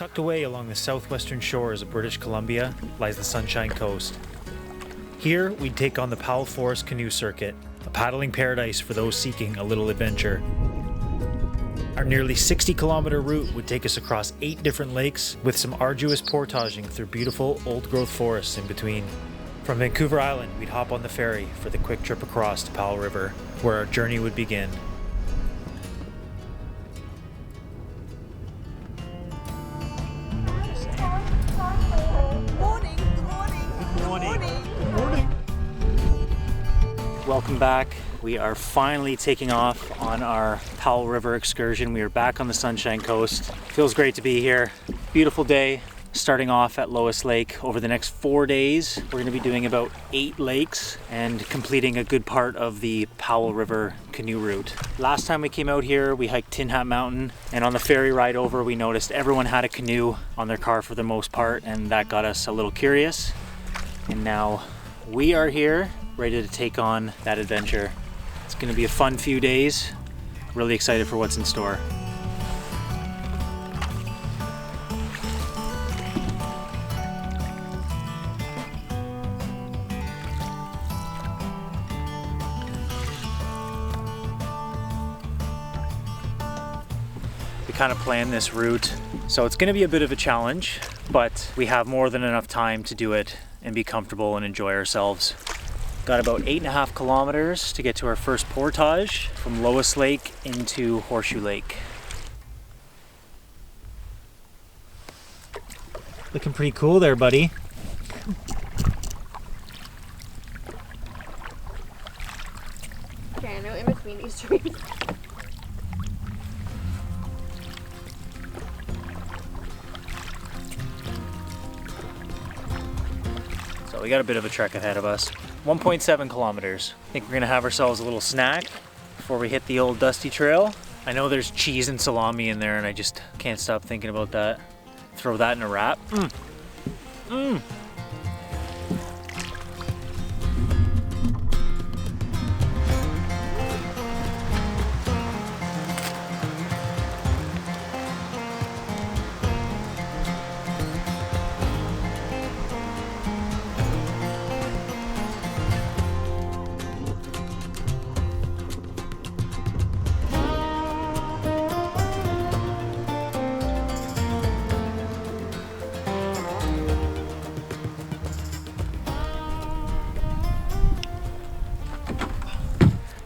Tucked away along the southwestern shores of British Columbia lies the Sunshine Coast. Here, we'd take on the Powell Forest Canoe Circuit, a paddling paradise for those seeking a little adventure. Our nearly 60-kilometer route would take us across 8 different lakes with some arduous portaging through beautiful old-growth forests in between. From Vancouver Island, we'd hop on the ferry for the quick trip across to Powell River, where our journey would begin. Welcome back. We are finally taking off on our Powell River excursion. We are back on the Sunshine Coast. Feels great to be here. Beautiful day. Starting off at Lois Lake. Over the next 4 days, we're going to be doing about 8 lakes and completing a good part of the Powell River canoe route. Last time we came out here, we hiked Tin Hat Mountain, and on the ferry ride over, we noticed everyone had a canoe on their car for the most part, and that got us a little curious. And now we are here, ready to take on that adventure. It's going to be a fun few days. Really excited for what's in store. We kind of planned this route, so it's going to be a bit of a challenge, but we have more than enough time to do it and be comfortable and enjoy ourselves. Got about 8.5 kilometers to get to our first portage from Lois Lake into Horseshoe Lake. Looking pretty cool there, buddy. Okay, I know in between these trees. So we got a bit of a trek ahead of us. 1.7 kilometers. I think we're gonna have ourselves a little snack before we hit the old dusty trail. I know there's cheese and salami in there and I just can't stop thinking about that. Throw that in a wrap.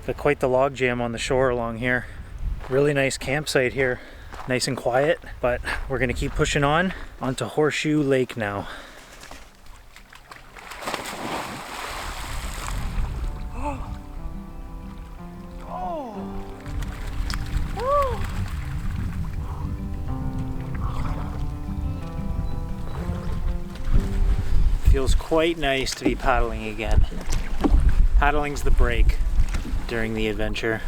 Got quite the log jam on the shore along here. Really nice campsite here. Nice and quiet, but we're gonna keep pushing on onto Horseshoe Lake now. Feels quite nice to be paddling again. Paddling's the break during the adventure.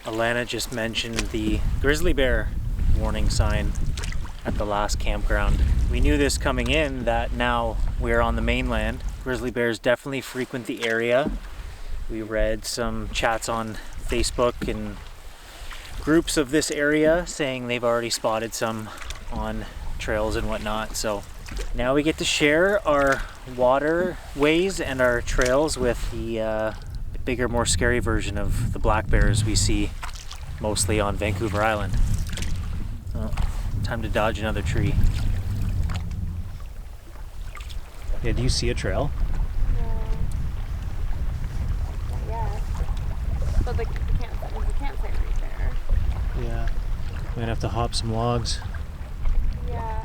Alana just mentioned the grizzly bear warning sign at the last campground. We knew this coming in, that now we're on the mainland. Grizzly bears definitely frequent the area. We read some chats on Facebook and groups of this area saying they've already spotted some on trails and whatnot. So now we get to share our waterways and our trails with the bigger, more scary version of the black bears we see mostly on Vancouver Island. Oh, time to dodge another tree. Yeah, do you see a trail? No. Yeah. But the campsite right there. Yeah. We're gonna have to hop some logs. Yeah.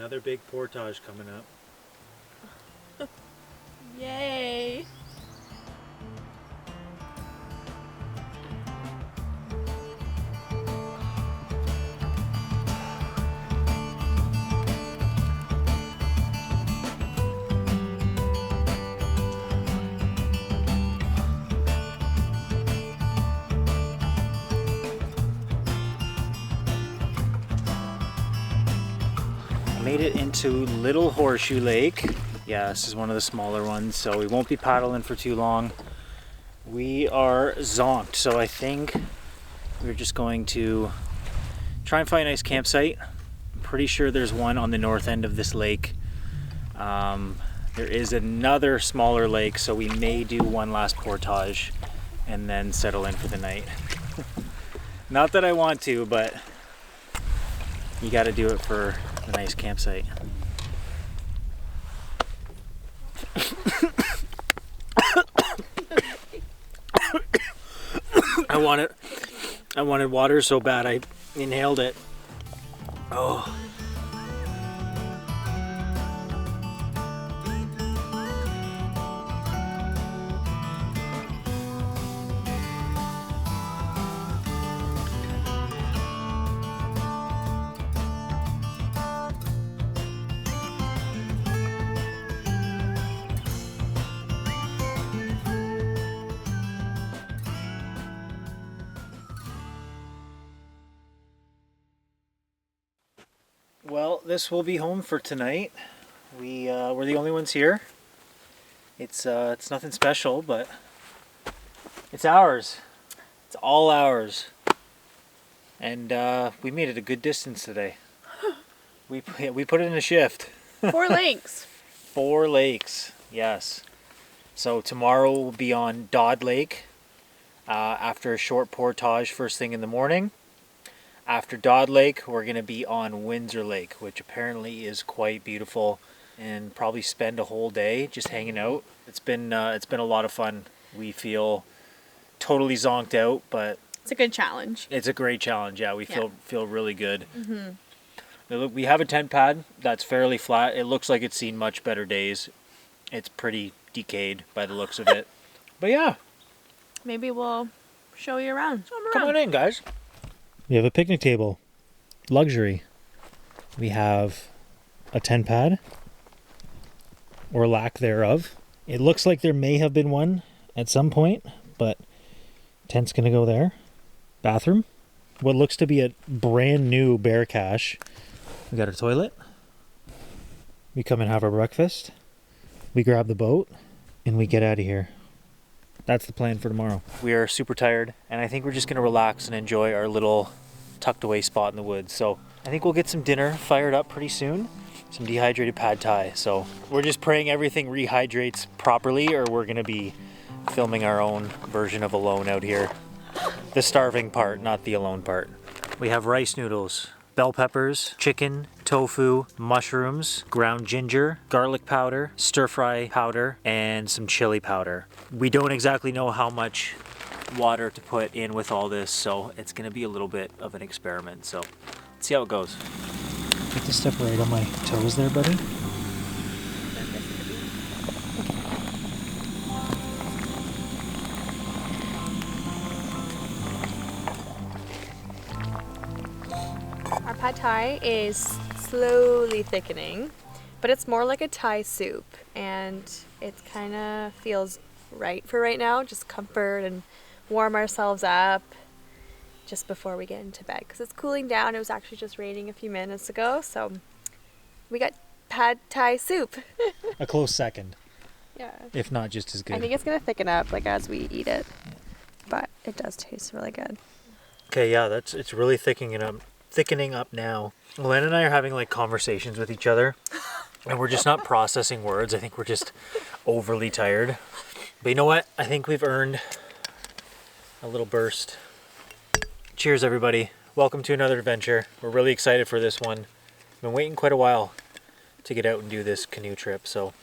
Another big portage coming up. Yay! Made it into Little Horseshoe Lake. Yeah, this is one of the smaller ones, so we won't be paddling for too long. We are zonked, so I think we're just going to try and find a nice campsite. I'm pretty sure there's one on the north end of this lake. There is another smaller lake, so we may do one last portage and then settle in for the night. Not that I want to, but you got to do it for a nice campsite. I wanted water so bad I inhaled it. Oh. Well, this will be home for tonight. We're the only ones here. It's nothing special, but it's ours. It's all ours. And we made it a good distance today. We put it in a shift. 4 lakes. 4 lakes, yes. So tomorrow we'll be on Dodd Lake after a short portage first thing in the morning. After Dodd Lake, we're going to be on Windsor Lake, which apparently is quite beautiful, and probably spend a whole day just hanging out. It's been a lot of fun. We feel totally zonked out, but It's a good challenge. it's a great challenge. Yeah, we feel really good. Mm-hmm. We have a tent pad that's fairly flat. It looks like it's seen much better days. It's pretty decayed by the looks of it. But yeah. Maybe we'll show you around. Come on in, guys. We have a picnic table. Luxury. We have a tent pad, or lack thereof. It looks like there may have been one at some point, but tent's gonna go there. Bathroom. What looks to be a brand new bear cache. We got our toilet. We come and have our breakfast. We grab the boat, and we get out of here. That's the plan for tomorrow. We are super tired, and I think we're just going to relax and enjoy our little tucked away spot in the woods. So I think we'll get some dinner fired up pretty soon. Some dehydrated pad thai. So we're just praying everything rehydrates properly, or we're going to be filming our own version of Alone out here. The starving part, not the alone part. We have rice noodles, bell peppers, chicken, tofu, mushrooms, ground ginger, garlic powder, stir fry powder, and some chili powder. We don't exactly know how much water to put in with all this, so it's gonna be a little bit of an experiment. So let's see how it goes. Take this step right on my toes there, buddy. Our pad thai is slowly thickening, but it's more like a Thai soup, and it kind of feels right for right now. Just comfort and warm ourselves up just before we get into bed, because it's cooling down. It was actually just raining a few minutes ago, so we got pad thai soup. A close second. Yeah. If not just as good. I think it's gonna thicken up like as we eat it, but it does taste really good. Okay, yeah, it's really thickening up now. Len and I are having like conversations with each other, and we're just not processing words. I think we're just overly tired. But you know what? I think we've earned a little burst. Cheers, everybody. Welcome to another adventure. We're really excited for this one. Been waiting quite a while to get out and do this canoe trip, so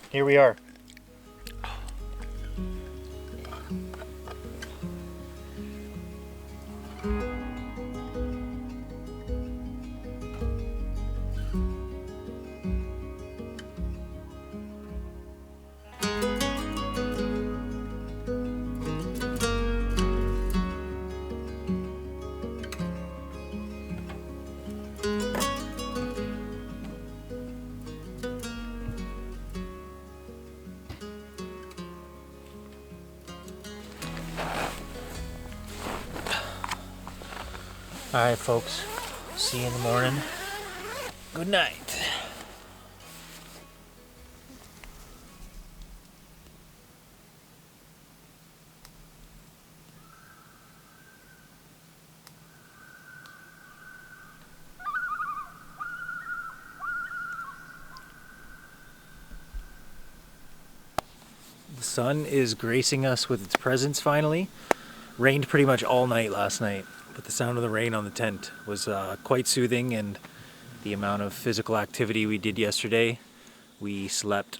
here we are. Alright folks, see you in the morning. Good night. The sun is gracing us with its presence finally. Rained pretty much all night last night, but the sound of the rain on the tent was quite soothing, and the amount of physical activity we did yesterday, we slept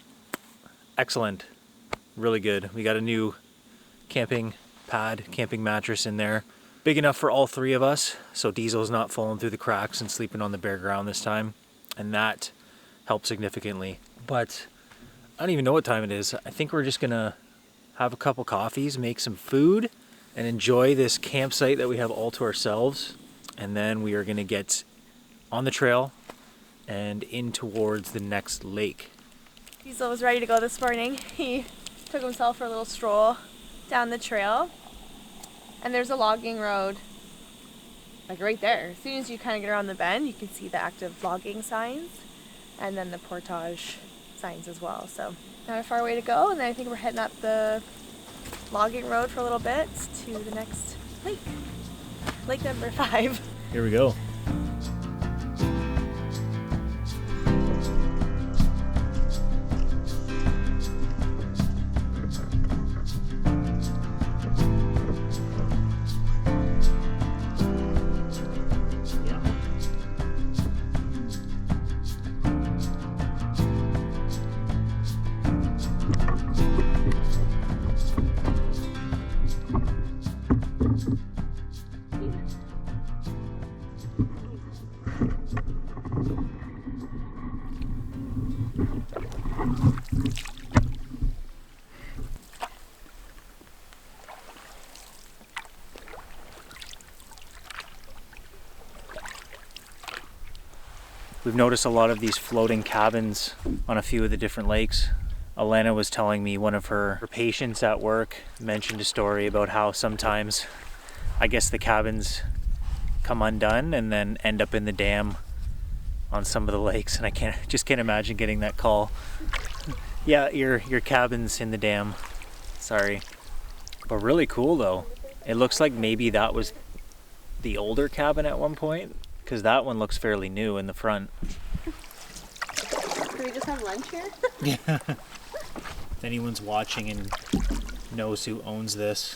excellent, really good. We got a new camping pad, camping mattress in there, big enough for all three of us, so Diesel's not falling through the cracks and sleeping on the bare ground this time, and that helped significantly. But I don't even know what time it is. I think we're just gonna have a couple coffees, make some food, and enjoy this campsite that we have all to ourselves. And then we are gonna get on the trail and in towards the next lake. Diesel was ready to go this morning. He took himself for a little stroll down the trail. And there's a logging road, like right there. As soon as you kind of get around the bend, you can see the active logging signs. And then the portage signs as well. So not a far way to go, and then I think we're heading up the logging road for a little bit to the next lake. Lake number 5. Here we go. We've noticed a lot of these floating cabins on a few of the different lakes. Alana was telling me one of her patients at work mentioned a story about how sometimes, I guess, the cabins come undone and then end up in the dam on some of the lakes, and I just can't imagine getting that call. Yeah, your cabin's in the dam. Sorry. But really cool though. It looks like maybe that was the older cabin at one point, because that one looks fairly new in the front. Can we just have lunch here? Yeah. If anyone's watching and knows who owns this,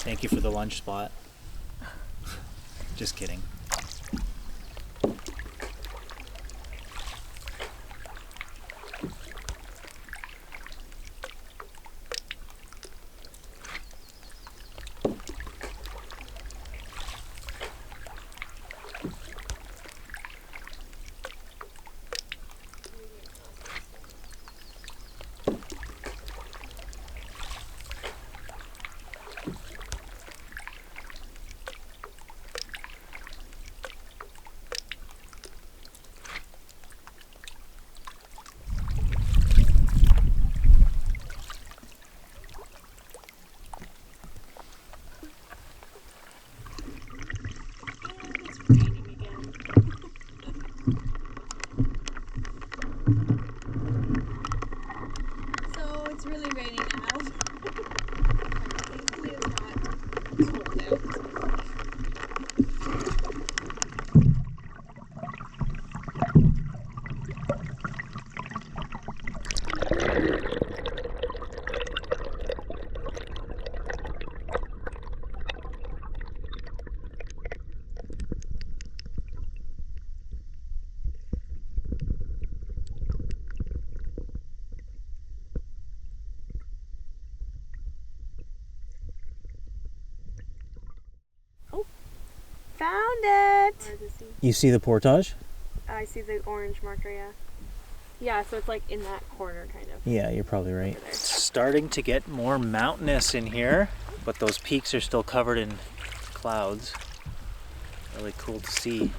thank you for the lunch spot. Just kidding. Found it! You see the portage? I see the orange marker, yeah. Yeah, so it's like in that corner, kind of. Yeah, you're probably right. It's starting to get more mountainous in here, but those peaks are still covered in clouds. Really cool to see.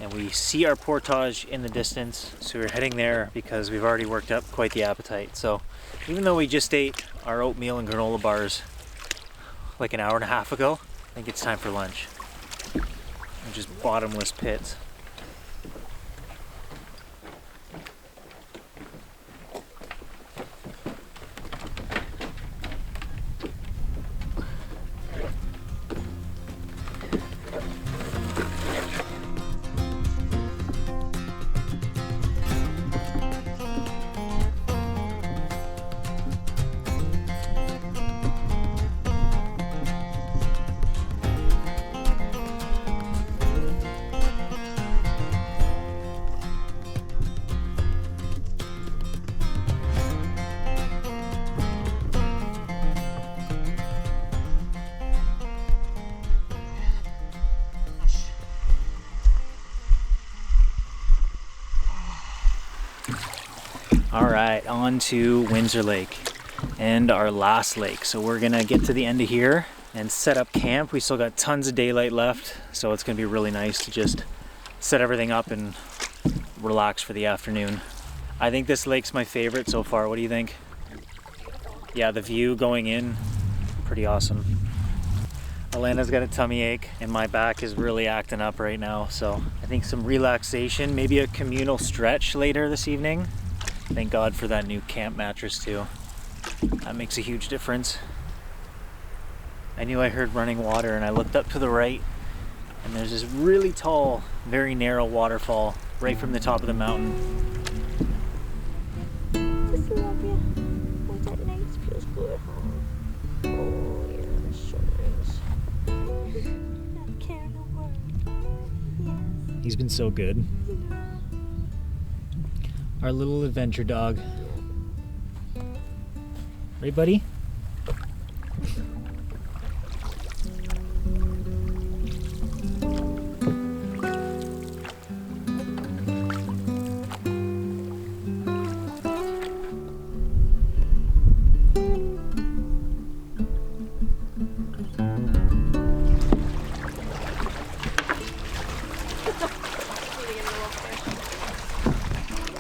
And we see our portage in the distance, so we're heading there because we've already worked up quite the appetite. So even though we just ate our oatmeal and granola bars like an hour and a half ago, I think it's time for lunch. and just bottomless pits. All right, on to Windsor Lake and our last lake. So we're gonna get to the end of here and set up camp. We still got tons of daylight left, so it's gonna be really nice to just set everything up and relax for the afternoon. I think this lake's my favorite so far. What do you think? Yeah, the view going in, pretty awesome. Alana's got a tummy ache and my back is really acting up right now, so I think some relaxation, maybe a communal stretch later this evening. Thank God for that new camp mattress too. That makes a huge difference. I knew I heard running water and I looked up to the right and there's this really tall, very narrow waterfall right from the top of the mountain. Just love you. Oh, that nice feels good, huh? Oh, yeah, so nice. Not caring no more. Yes. He's been so good. Our little adventure dog. Right, buddy?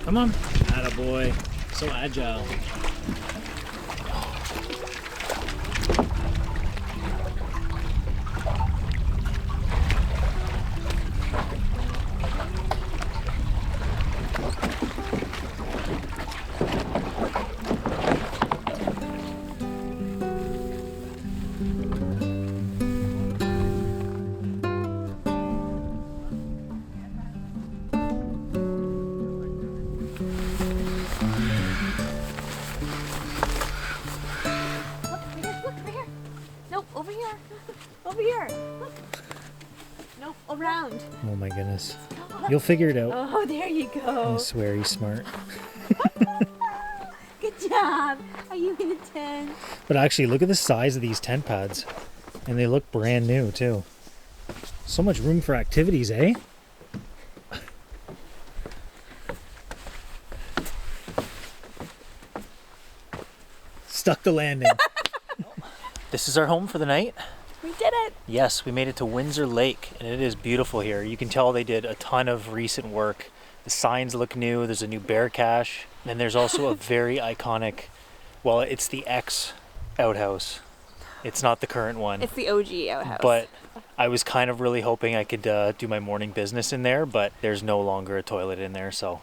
Come on. Attaboy. So agile. Over here. Look. Nope, around. Oh my goodness. You'll figure it out. Oh, there you go. I swear he's smart. Good job. Are you in a tent? But actually, look at the size of these tent pads. And they look brand new too. So much room for activities, eh? Stuck the landing. This is our home for the night. We did it. Yes, we made it to Windsor Lake, and it is beautiful here. You can tell they did a ton of recent work. The signs look new. There's a new bear cache. And there's also a very iconic, well, it's the ex outhouse. It's not the current one. It's the OG outhouse. But I was kind of really hoping I could do my morning business in there, but there's no longer a toilet in there, so.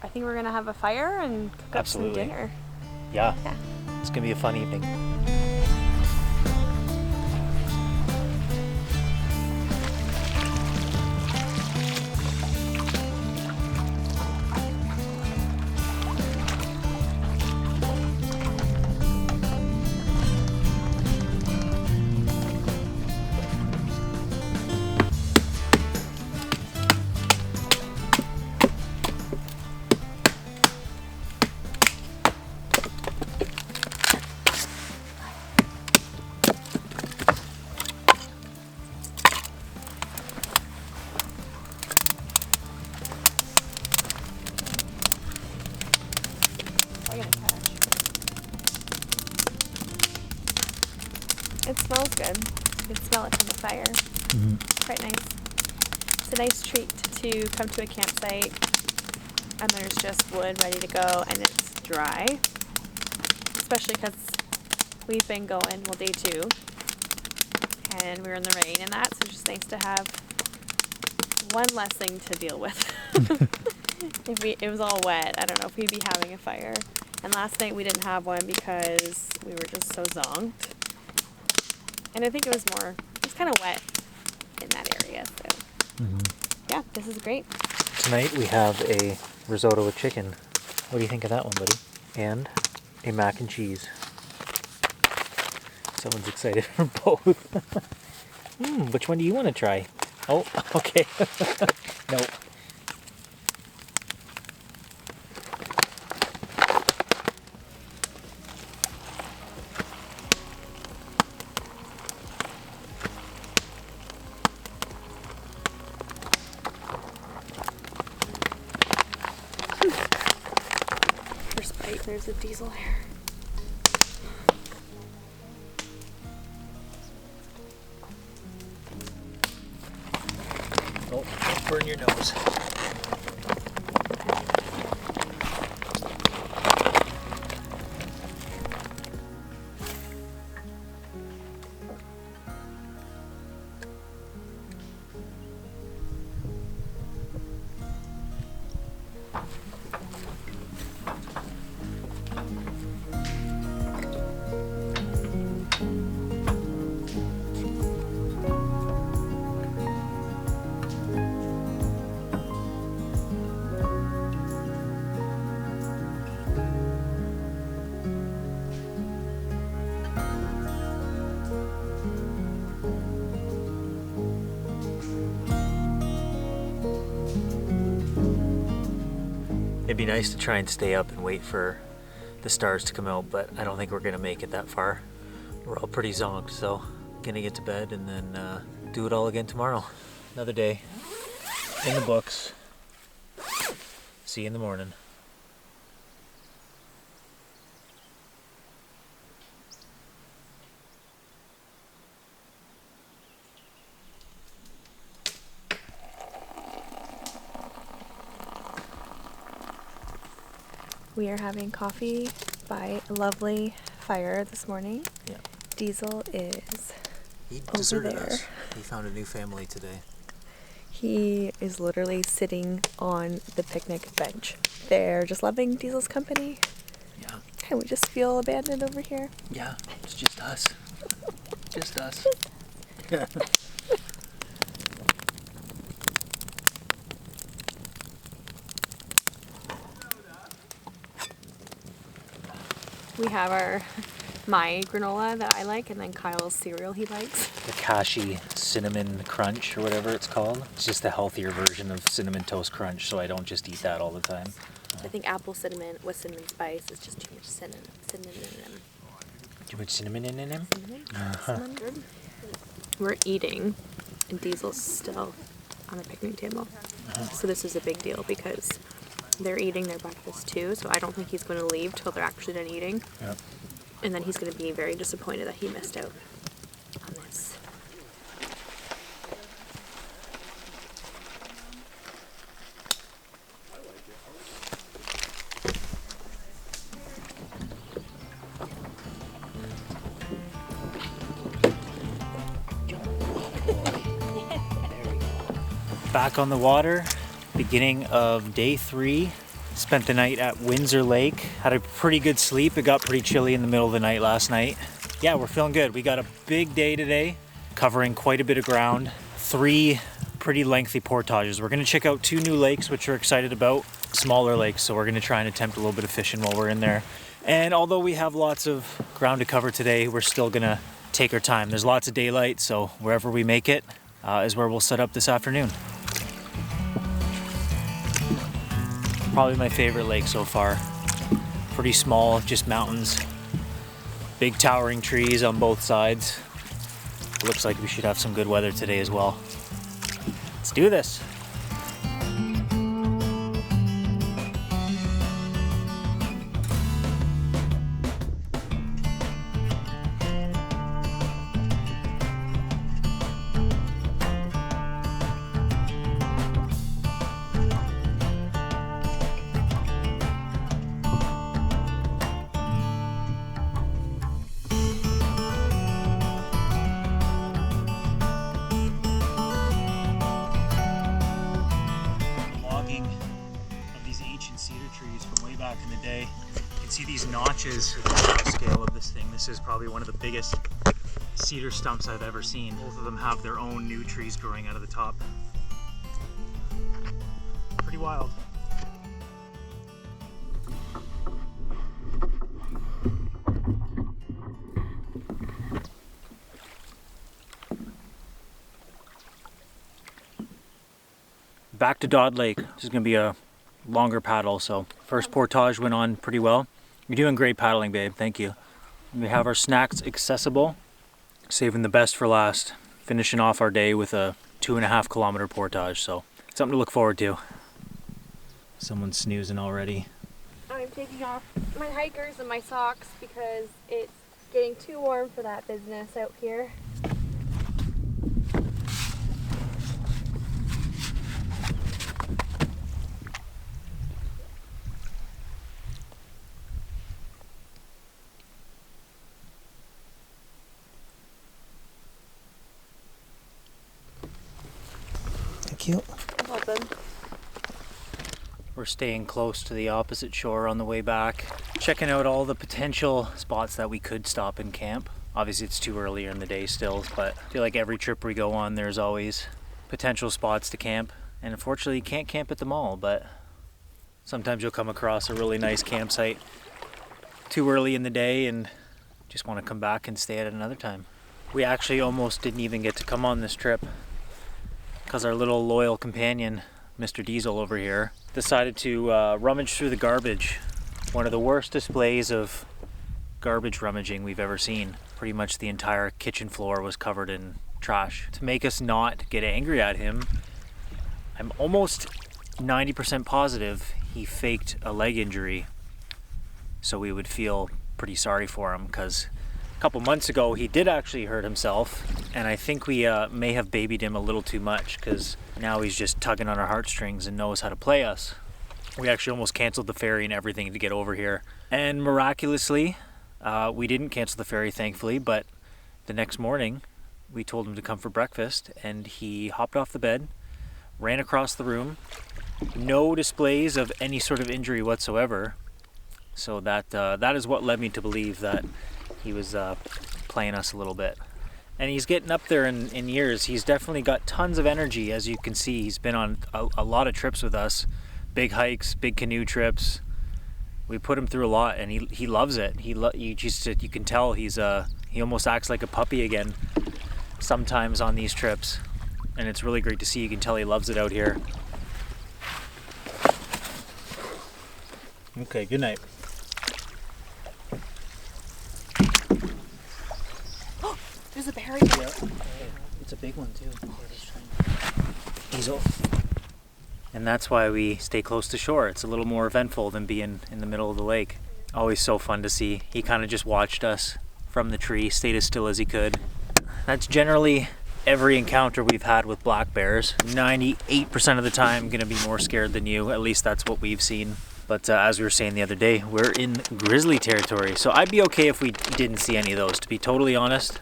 I think we're going to have a fire and cook up some dinner. Yeah. It's going to be a fun evening. It smells good. You can smell it from the fire. Mm-hmm. Quite nice. It's a nice treat to come to a campsite and there's just wood ready to go and it's dry. Especially because we've been going, well, day 2, and we were in the rain and that, so it's just nice to have one less thing to deal with. It was all wet, I don't know if we'd be having a fire. And last night we didn't have one because we were just so zonked. And I think it was kind of wet in that area. So yeah, this is great. Tonight we have a risotto with chicken. What do you think of that one, buddy? And a mac and cheese. Someone's excited for both. Which one do you want to try? Oh, okay. Nope. First bite, there's a diesel hair. Oh, don't burn your nose. It'd be nice to try and stay up and wait for the stars to come out, but I don't think we're gonna make it that far. We're all pretty zonked, so gonna get to bed and then do it all again tomorrow. Another day in the books. See you in the morning. We are having coffee by a lovely fire this morning. Yeah. Diesel is He deserted us. He found a new family today. He is literally sitting on the picnic bench. They're just loving Diesel's company. Yeah. And we just feel abandoned over here. Yeah, it's just us. Just us. We have my granola that I like, and then Kyle's cereal he likes. The Kashi Cinnamon Crunch, or whatever it's called. It's just a healthier version of Cinnamon Toast Crunch, so I don't just eat that all the time. I think apple cinnamon with cinnamon spice is just too much cinnamon in them. Too much cinnamon in him? Cinnamon. We're eating, and Diesel's still on the picnic table. So this is a big deal because they're eating their breakfast too, so I don't think he's going to leave till they're actually done eating. Yep. And then he's going to be very disappointed that he missed out on this. Back on the water, beginning of day 3. Spent the night at Windsor Lake. Had a pretty good sleep. It got pretty chilly in the middle of the night last night. Yeah, we're feeling good. We got a big day today, covering quite a bit of ground. 3 pretty lengthy portages. We're gonna check out 2 new lakes, which we're excited about. Smaller lakes, so we're gonna try and attempt a little bit of fishing while we're in there. And although we have lots of ground to cover today, we're still gonna take our time. There's lots of daylight, so wherever we make it is where we'll set up this afternoon. Probably my favorite lake so far. Pretty small, just mountains. Big towering trees on both sides. Looks like we should have some good weather today as well. Let's do this. day. You can see these notches at the scale of this thing. This is probably one of the biggest cedar stumps I've ever seen. Both of them have their own new trees growing out of the top. Pretty wild. Back to Dodd Lake. This is going to be a longer paddle, so first portage went on pretty well. You're doing great paddling, babe. Thank you. We have our snacks accessible, saving the best for last. Finishing off our day with a 2.5 kilometer portage, so something to look forward to. Someone's snoozing already. I'm taking off my hikers and my socks because it's getting too warm for that business out here. Thank you. I'm hoping. We're staying close to the opposite shore on the way back, checking out all the potential spots that we could stop and camp. Obviously it's too early in the day still, but I feel like every trip we go on there's always potential spots to camp. And unfortunately you can't camp at them all, but sometimes you'll come across a really nice campsite too early in the day and just want to come back and stay at it another time. We actually almost didn't even get to come on this trip because our little loyal companion, Mr. Diesel over here, decided to rummage through the garbage. One of the worst displays of garbage rummaging we've ever seen. Pretty much the entire kitchen floor was covered in trash. To make us not get angry at him, I'm almost 90% positive he faked a leg injury so we would feel pretty sorry for him, because a couple months ago he did actually hurt himself, and I think we may have babied him a little too much, because now he's just tugging on our heartstrings and knows how to play us. We actually almost canceled the ferry and everything to get over here, and miraculously we didn't cancel the ferry, thankfully, but the next morning we told him to come for breakfast and he hopped off the bed, ran across the room, no displays of any sort of injury whatsoever. So that is what led me to believe that he was playing us a little bit. And he's getting up there in years. He's definitely got tons of energy, as you can see. He's been on a lot of trips with us, big hikes, big canoe trips. We put him through a lot, and he loves it. You can tell he almost acts like a puppy again sometimes on these trips, and it's really great to see. You can tell he loves it out here. Okay, good night. There's a bear right there. Yeah. It's a big one too. Diesel. And that's why we stay close to shore. It's a little more eventful than being in the middle of the lake. Always so fun to see. He kind of just watched us from the tree, stayed as still as he could. That's generally every encounter we've had with black bears. 98% of the time gonna be more scared than you. At least that's what we've seen. But as we were saying the other day, we're in grizzly territory. So I'd be okay if we didn't see any of those, to be totally honest.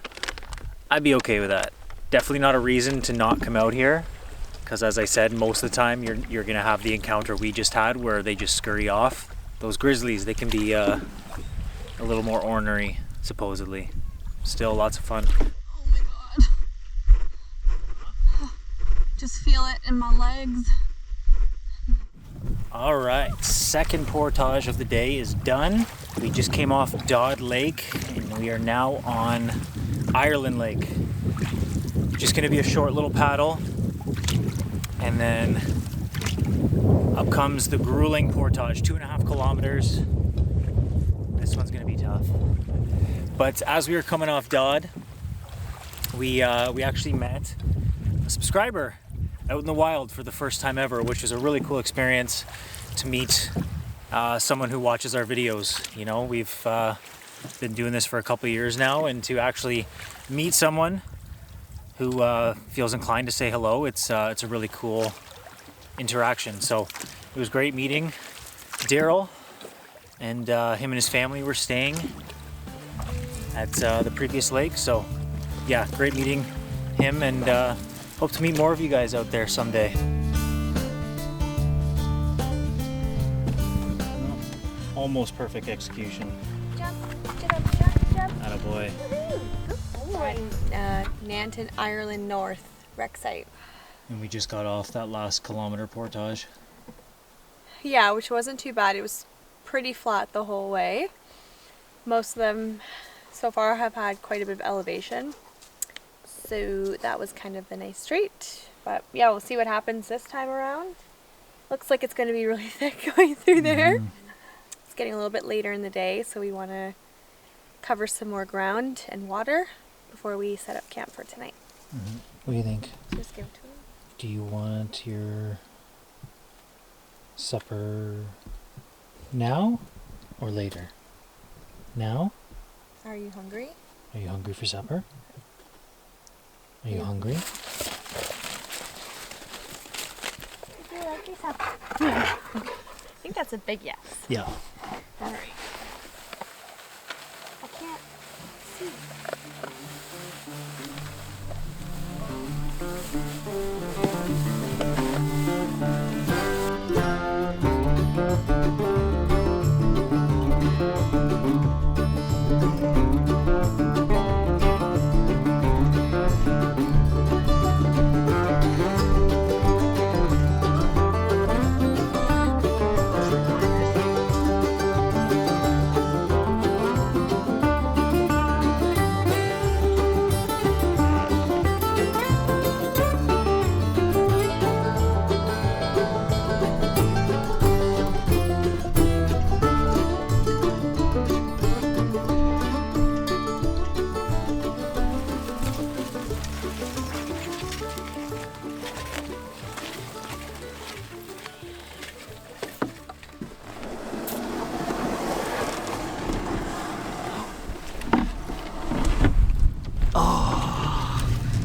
I'd be okay with that. Definitely not a reason to not come out here, because as I said, most of the time you're gonna have the encounter we just had where they just scurry off. Those grizzlies, they can be a little more ornery, supposedly. Still lots of fun. Oh my god. Just feel it in my legs. All right, second portage of the day is done. We just came off Dodd Lake and we are now on Ireland Lake. Just gonna be a short little paddle, and then up comes the grueling portage, 2.5 kilometers. This one's gonna be tough. But as we were coming off Dodd, we actually met a subscriber out in the wild for the first time ever, which was a really cool experience to meet someone who watches our videos. You know, we've been doing this for a couple of years now, and to actually meet someone who feels inclined to say hello, it's a really cool interaction. So it was great meeting Daryl, and him and his family were staying at the previous lake. So yeah, great meeting him, and hope to meet more of you guys out there someday. Almost perfect execution. Jump, jump, jump, jump. Attaboy. Nanton, Ireland North wreck site. And we just got off that last kilometer portage. Yeah, which wasn't too bad. It was pretty flat the whole way. Most of them so far have had quite a bit of elevation. So that was kind of a nice straight. But yeah, we'll see what happens this time around. Looks like it's going to be really thick going through there. It's getting a little bit later in the day, so we want to cover some more ground and water before we set up camp for tonight. What do you think? Just give it to him. Do you want your supper now or later? Now? Are you hungry? Are you hungry for supper? Are you hungry? Do you like your supper? I think that's a big yes. Yeah. All right. I can't see.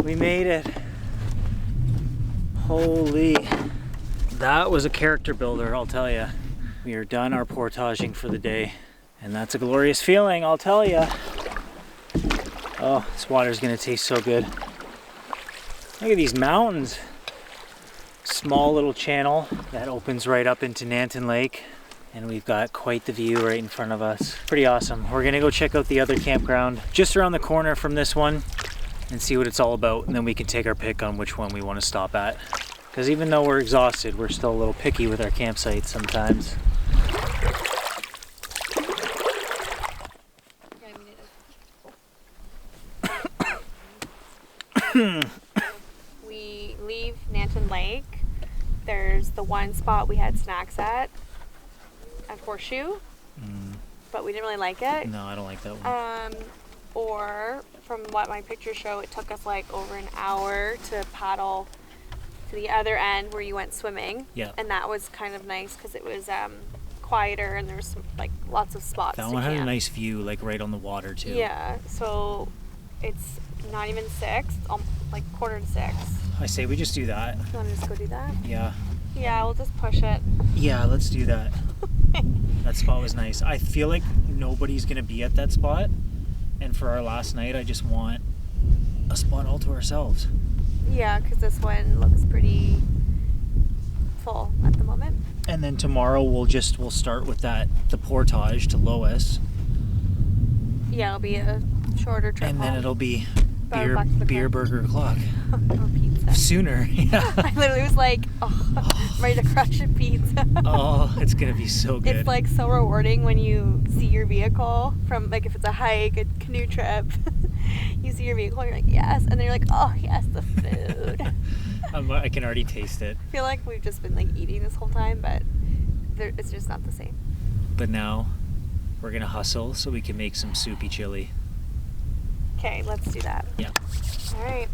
We made it. Holy, that was a character builder, I'll tell you. We are done our portaging for the day, and that's a glorious feeling, I'll tell you. Oh, this water's gonna taste so good. Look at these mountains. Small little channel that opens right up into Nanton Lake, and we've got quite the view right in front of us. Pretty awesome. We're gonna go check out the other campground just around the corner from this one and see what it's all about, and then we can take our pick on which one we want to stop at. Because even though we're exhausted, we're still a little picky with our campsites sometimes. We leave Nanton Lake. There's the one spot we had snacks at Horseshoe, but we didn't really like it. No, I don't like that one. Or from what my pictures show, it took us like over an hour to paddle to the other end where you went swimming. Yeah. And that was kind of nice because it was quieter and there was some, like lots of spots. That to one had a camp. nice view, like right on the water too. Yeah. So it's not even 6, like 5:45. I say we just do that. You want to just go do that? Yeah. Yeah, we'll just push it. Yeah, let's do that. That spot was nice. I feel like nobody's gonna be at that spot, and for our last night, I just want a spot all to ourselves. Yeah, because this one looks pretty full at the moment. And then tomorrow we'll start with the portage to Lois, Yeah, it'll be a shorter trip. and then home. it'll be Better back to the beer car. burger o'clock. Or pizza. Sooner. Yeah. I literally was like, oh, I'm ready to crush a pizza. Oh, it's gonna be so good. It's like so rewarding when you see your vehicle from, like, if it's a hike, a canoe trip. You see your vehicle and you're like, yes, and then you're like, oh yes, the food. I can already taste it. I feel like we've just been like eating this whole time, but it's just not the same. But now we're gonna hustle so we can make some soupy chili. Okay, let's do that. Yeah. All right.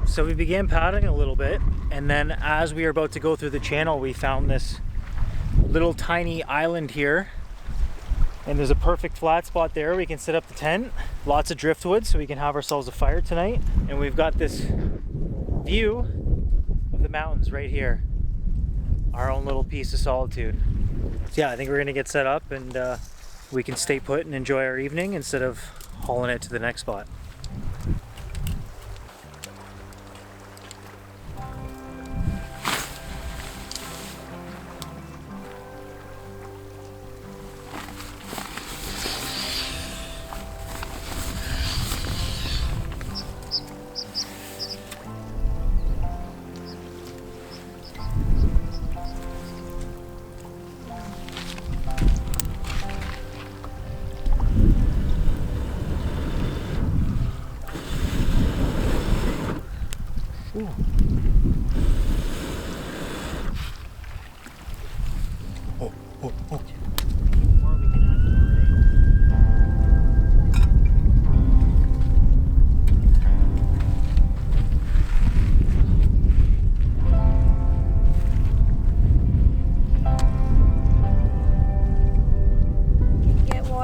So we began paddling a little bit, and then as we were about to go through the channel, we found this little tiny island here, and there's a perfect flat spot there. We can set up the tent, lots of driftwood, so we can have ourselves a fire tonight, and we've got this view of the mountains right here, our own little piece of solitude. So yeah, I think we're gonna get set up, and we can stay put and enjoy our evening instead of hauling it to the next spot.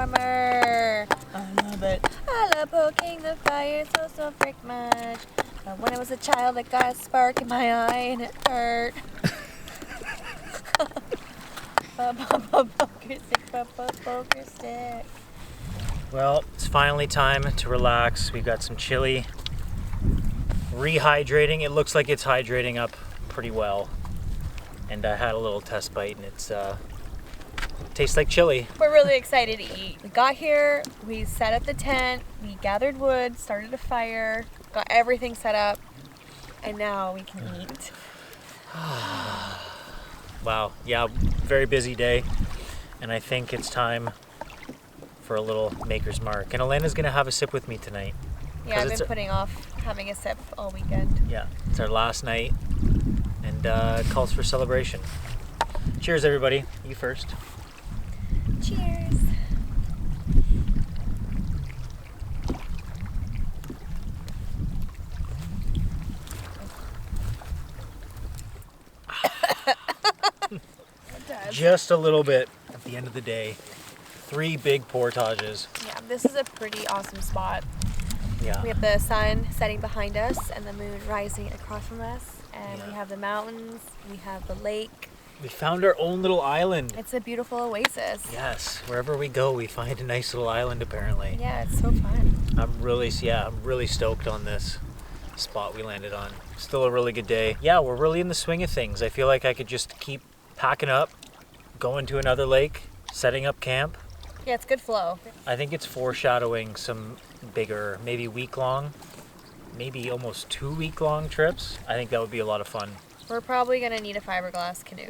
warmer. I love it. I love poking the fire so frick much. But when I was a child, I got a spark in my eye and it hurt. Poker stick. Well, it's finally time to relax. We've got some chili. Rehydrating. It looks like it's hydrating up pretty well. And I had a little test bite and it's tastes like chili. We're really excited to eat. We got here, we set up the tent, we gathered wood, started a fire, got everything set up, and now we can eat. Wow, yeah, very busy day. And I think it's time for a little maker's mark. And Elena's gonna have a sip with me tonight. Yeah, I've been putting off having a sip all weekend. Yeah, it's our last night and it calls for celebration. Cheers, everybody. You first. Cheers. Just a little bit at the end of the day. 3 big portages. Yeah, this is a pretty awesome spot. Yeah. We have the sun setting behind us and the moon rising across from us. And Yeah. we have the mountains, we have the lake. We found our own little island. It's a beautiful oasis. Yes, wherever we go, we find a nice little island apparently. Yeah, it's so fun. I'm really stoked on this spot we landed on. Still a really good day. Yeah, we're really in the swing of things. I feel like I could just keep packing up, going to another lake, setting up camp. Yeah, it's good flow. I think it's foreshadowing some bigger, maybe week-long, maybe almost 2-week-long trips. I think that would be a lot of fun. We're probably gonna need a fiberglass canoe.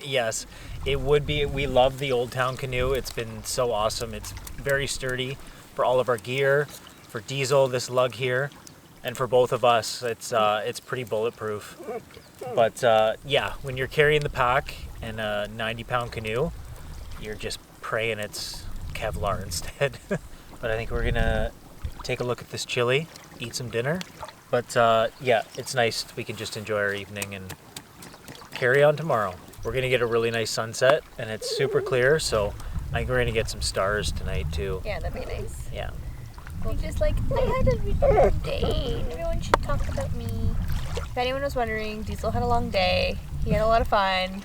Yes, it would be. We love the Old Town canoe. It's been so awesome. It's very sturdy for all of our gear, for Diesel, this lug here, and for both of us, it's pretty bulletproof. But yeah, when you're carrying the pack and a 90-pound canoe, you're just praying it's Kevlar instead. But I think we're gonna take a look at this chili, eat some dinner. But yeah, it's nice. We can just enjoy our evening and carry on tomorrow. We're gonna get a really nice sunset and it's super clear, so I think we're gonna get some stars tonight too. Yeah, that'd be nice. Yeah. We're just like, I had a really long day. Everyone should talk about me. If anyone was wondering, Diesel had a long day. He had a lot of fun.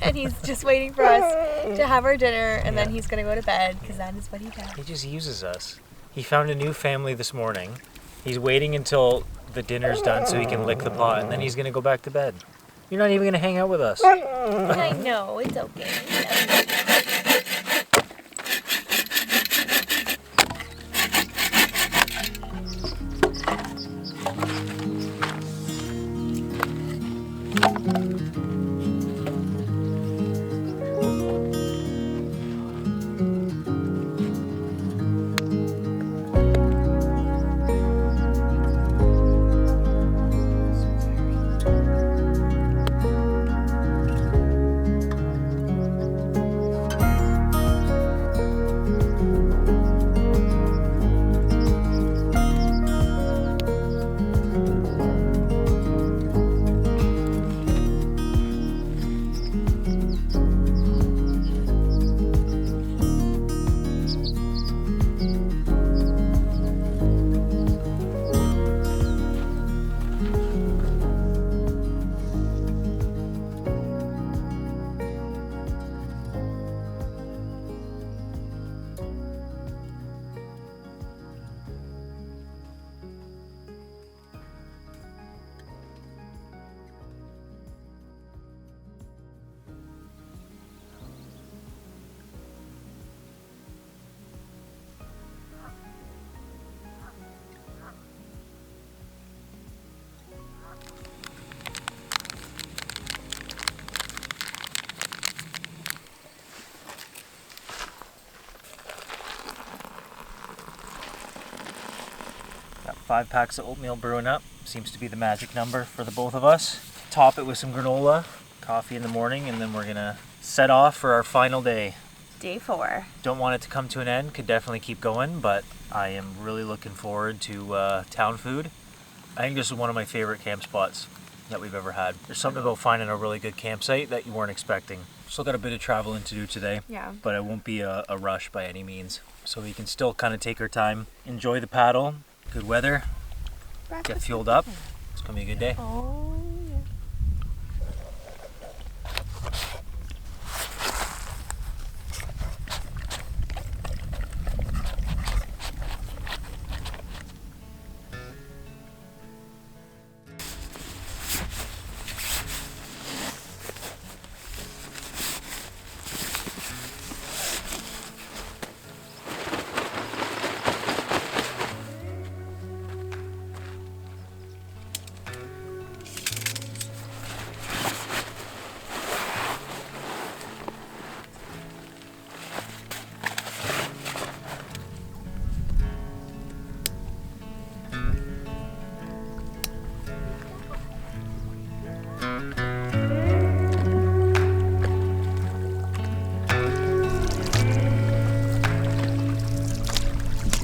And he's just waiting for us to have our dinner and then he's gonna go to bed because that is what he does. He just uses us. He found a new family this morning. He's waiting until the dinner's done so he can lick the pot and then he's gonna go back to bed. You're not even gonna hang out with us. I know, it's okay. Got 5 packs of oatmeal brewing up. Seems to be the magic number for the both of us. Top it with some granola, coffee in the morning, and then we're gonna set off for our final day. Day 4. Don't want it to come to an end, could definitely keep going, but I am really looking forward to town food. I think this is one of my favorite camp spots. that we've ever had. There's something about finding a really good campsite that you weren't expecting. Still got a bit of traveling to do today. Yeah. But it won't be a rush by any means. So we can still kind of take our time, enjoy the paddle, good weather, get fueled up. It's gonna be a good day. Oh, yeah.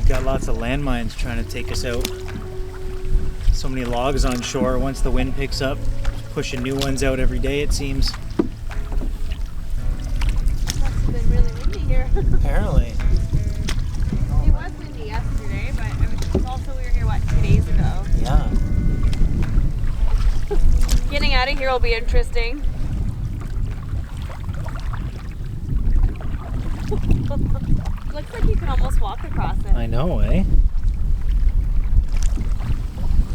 Got lots of landmines trying to take us out. So many logs on shore. Once the wind picks up, pushing new ones out every day, it seems. Must have been really windy here. Apparently. It was windy yesterday, but also we were here, 2 days ago? Yeah. Getting out of here will be interesting. Looks like you can almost walk across it. I know, eh?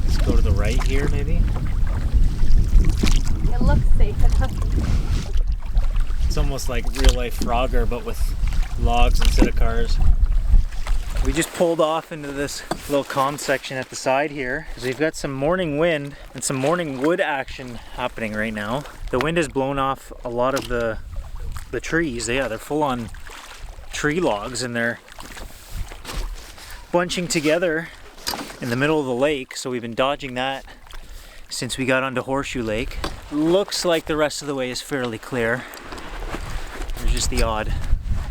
Let's go to the right here, maybe. It looks safe enough. It's almost like real life Frogger, but with logs instead of cars. We just pulled off into this little calm section at the side here because we've got some morning wind and some morning wood action happening right now. The wind has blown off a lot of the trees. Yeah, they're full on tree logs and they're bunching together in the middle of the lake. So we've been dodging that since we got onto Horseshoe Lake. Looks like the rest of the way is fairly clear. There's just the odd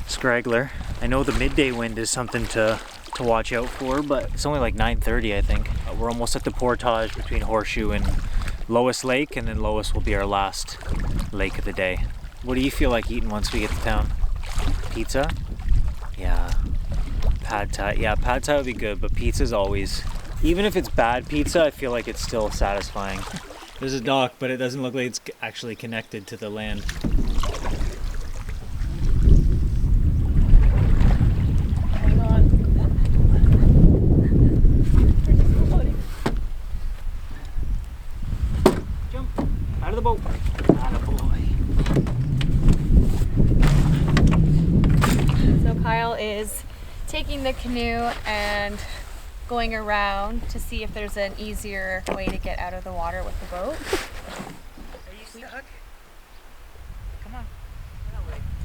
straggler. I know the midday wind is something to watch out for, but it's only like 9:30, I think. We're almost at the portage between Horseshoe and Lois Lake, and then Lois will be our last lake of the day. What do you feel like eating once we get to town? Pizza? Yeah. Pad Thai. Yeah, Pad Thai would be good, but pizza's always, even if it's bad pizza, I feel like it's still satisfying. There's a dock, but it doesn't look like it's actually connected to the land. Jump out of the boat. Attaboy. So Kyle is taking the canoe and going around to see if there's an easier way to get out of the water with the boat. Are you stuck? Come on.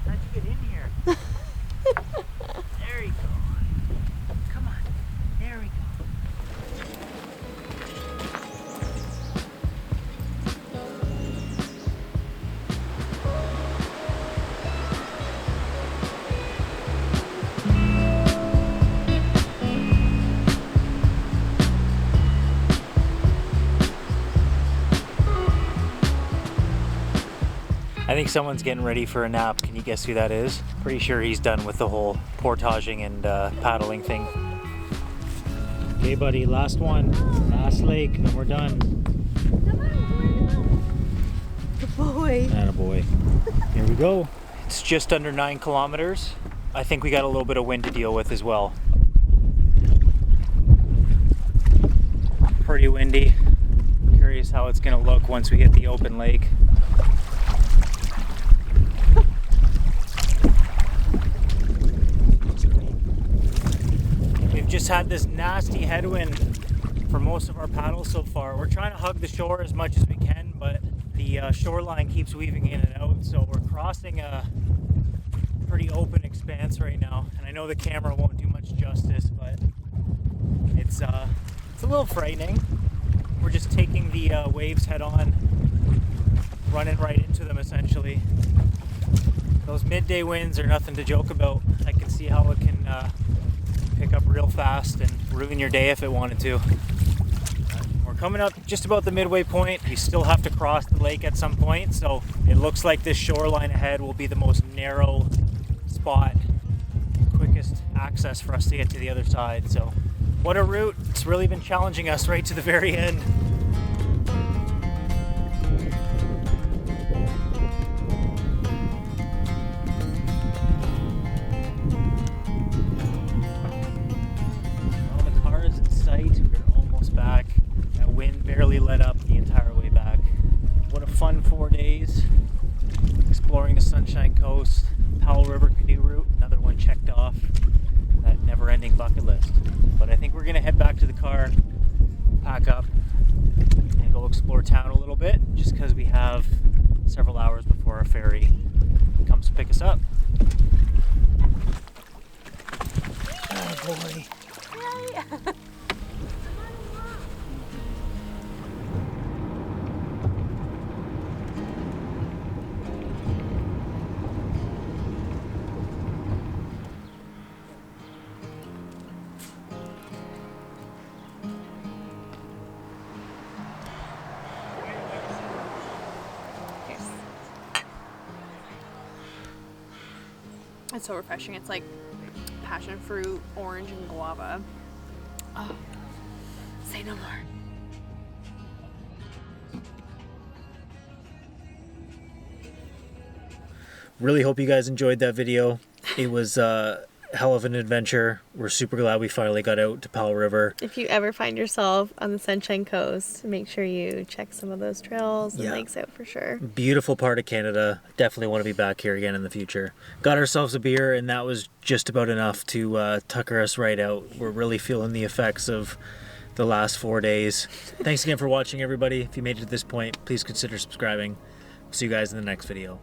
How'd you get in here? There you go. Come on. There we go. I think someone's getting ready for a nap. Can you guess who that is? Pretty sure he's done with the whole portaging and paddling thing. Okay, buddy, last one. Last lake, and then we're done. Good boy. Attaboy. Here we go. It's just under 9 kilometers. I think we got a little bit of wind to deal with as well. Pretty windy. Curious how it's gonna look once we hit the open lake. We've just had this nasty headwind for most of our paddles so far. We're trying to hug the shore as much as we can, but the shoreline keeps weaving in and out, so we're crossing a pretty open expanse right now. And I know the camera won't do much justice, but it's a little frightening. We're just taking the waves head on, running right into them essentially. Those midday winds are nothing to joke about. I can see how it can pick up real fast and ruin your day if it wanted to. We're coming up just about the midway point. We still have to cross the lake at some point, so it looks like this shoreline ahead will be the most narrow spot, quickest access for us to get to the other side. So what a route. It's really been challenging us right to the very end. Well, the car is in sight. We're almost back. That wind barely let up the entire way back. What a fun 4 days exploring the Sunshine Coast. Powell River canoe route, another one checked off that never-ending bucket list. But I think we're gonna head back to the car, pack up, and go explore town a little bit, just because we have several hours before our ferry comes to pick us up. Oh boy. It's so refreshing. It's like passion fruit, orange, and guava. Oh, say no more. Really hope you guys enjoyed that video. It was a hell of an adventure. We're super glad we finally got out to Powell River. If you ever find yourself on the Sunshine Coast, make sure you check some of those trails and lakes out for sure. Beautiful part of Canada. Definitely want to be back here again in the future. Got ourselves a beer, and that was just about enough to tucker us right out. We're really feeling the effects of the last 4 days. Thanks again for watching, everybody. If you made it to this point, please consider subscribing. See you guys in the next video.